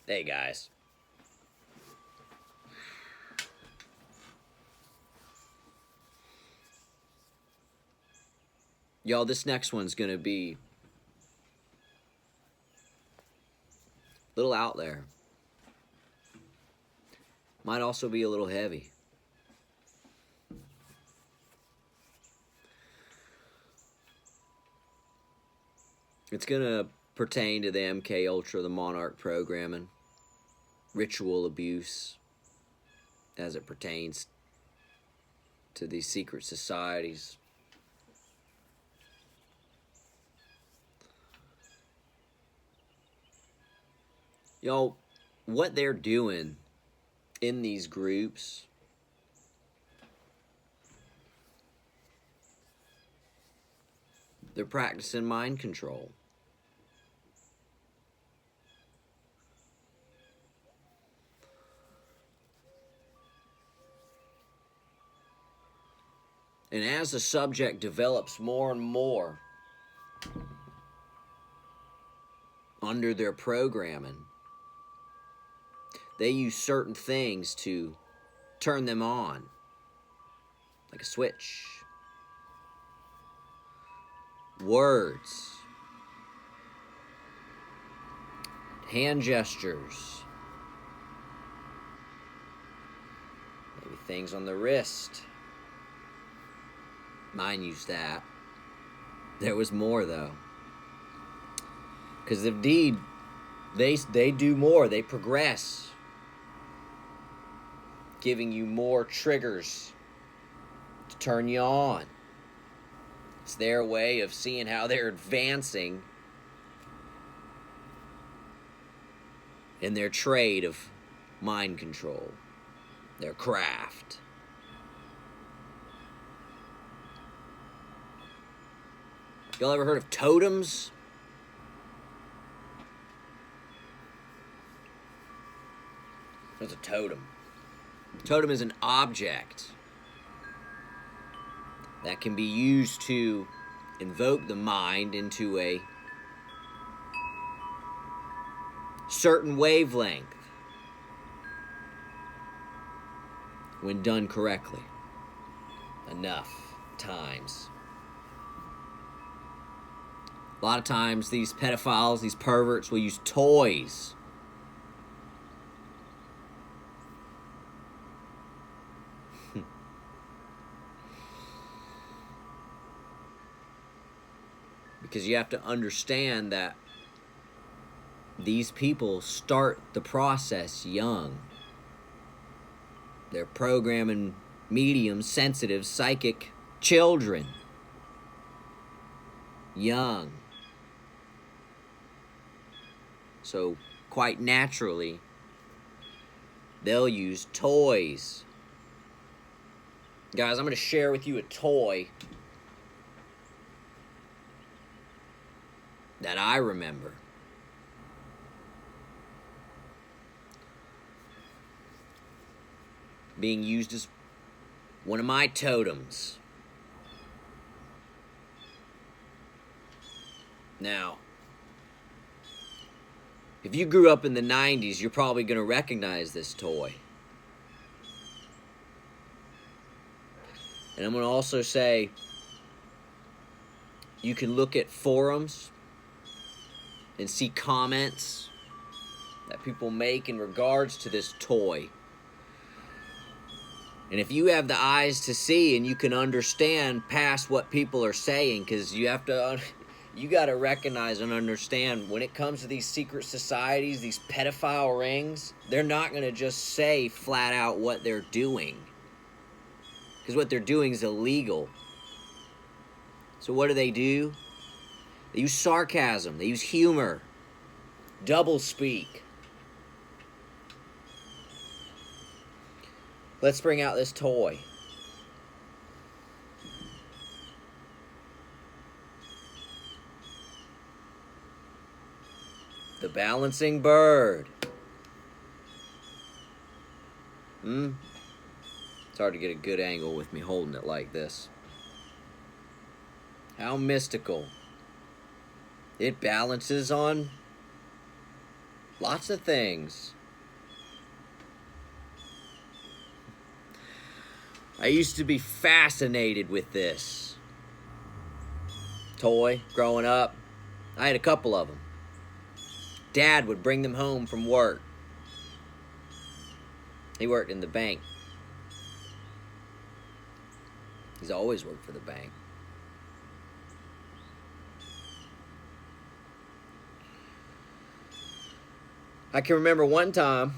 Hey guys. Y'all, this next one's gonna be a little out there. Might also be a little heavy. It's gonna pertain to the MK Ultra, the Monarch programming, ritual abuse as it pertains to these secret societies. Y'all, what they're doing in these groups they're practicing mind control. And as the subject develops more and more under their programming, they use certain things to turn them on, like a switch. Words, hand gestures, maybe things on the wrist. Mine used that. There was more though. Because indeed, they do more. They progress, giving you more triggers to turn you on. It's their way of seeing how they're advancing in their trade of mind control, their craft. Y'all ever heard of totems? What's a totem? Totem is an object that can be used to invoke the mind into a certain wavelength when done correctly enough times. A lot of times these pedophiles, these perverts will use toys because you have to understand that these people start the process young. They're programming medium, sensitive, psychic children young. So quite naturally, they'll use toys. Guys, I'm going to share with you a toy that I remember. Being used as one of my totems. Now, if you grew up in the 90s, you're probably going to recognize this toy. And I'm going to also say, you can look at forums and see comments that people make in regards to this toy. And if you have the eyes to see and you can understand past what people are saying, because you got to recognize and understand when it comes to these secret societies, these pedophile rings, they're not going to just say flat out what they're doing. Because what they're doing is illegal. So what do? They use sarcasm, they use humor, double speak. Let's bring out this toy. The balancing bird. It's hard to get a good angle with me holding it like this. How mystical. It balances on Lots of things. I used to be fascinated with this toy growing up. I had a couple of them. Dad would bring them home from work. He worked in the bank. He's always worked for the bank. I can remember one time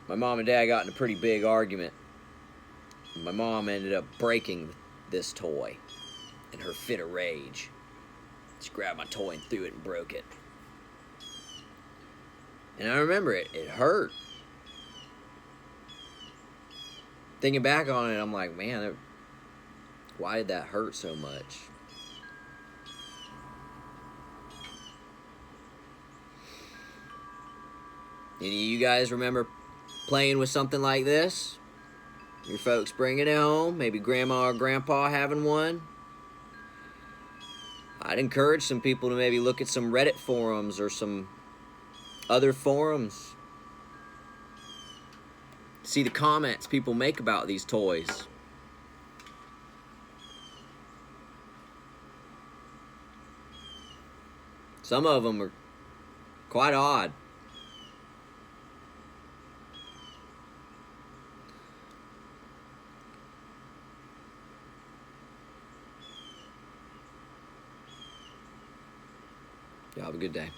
my mom and dad got in a pretty big argument. My mom ended up breaking this toy in her fit of rage. She grabbed my toy and threw it and broke it. And I remember it hurt. Thinking back on it, I'm like, man, why did that hurt so much? Any of you guys remember playing with something like this? Your folks bringing it home, maybe grandma or grandpa having one? I'd encourage some people to maybe look at some Reddit forums or some other forums. See the comments people make about these toys. Some of them are quite odd. Y'all have a good day.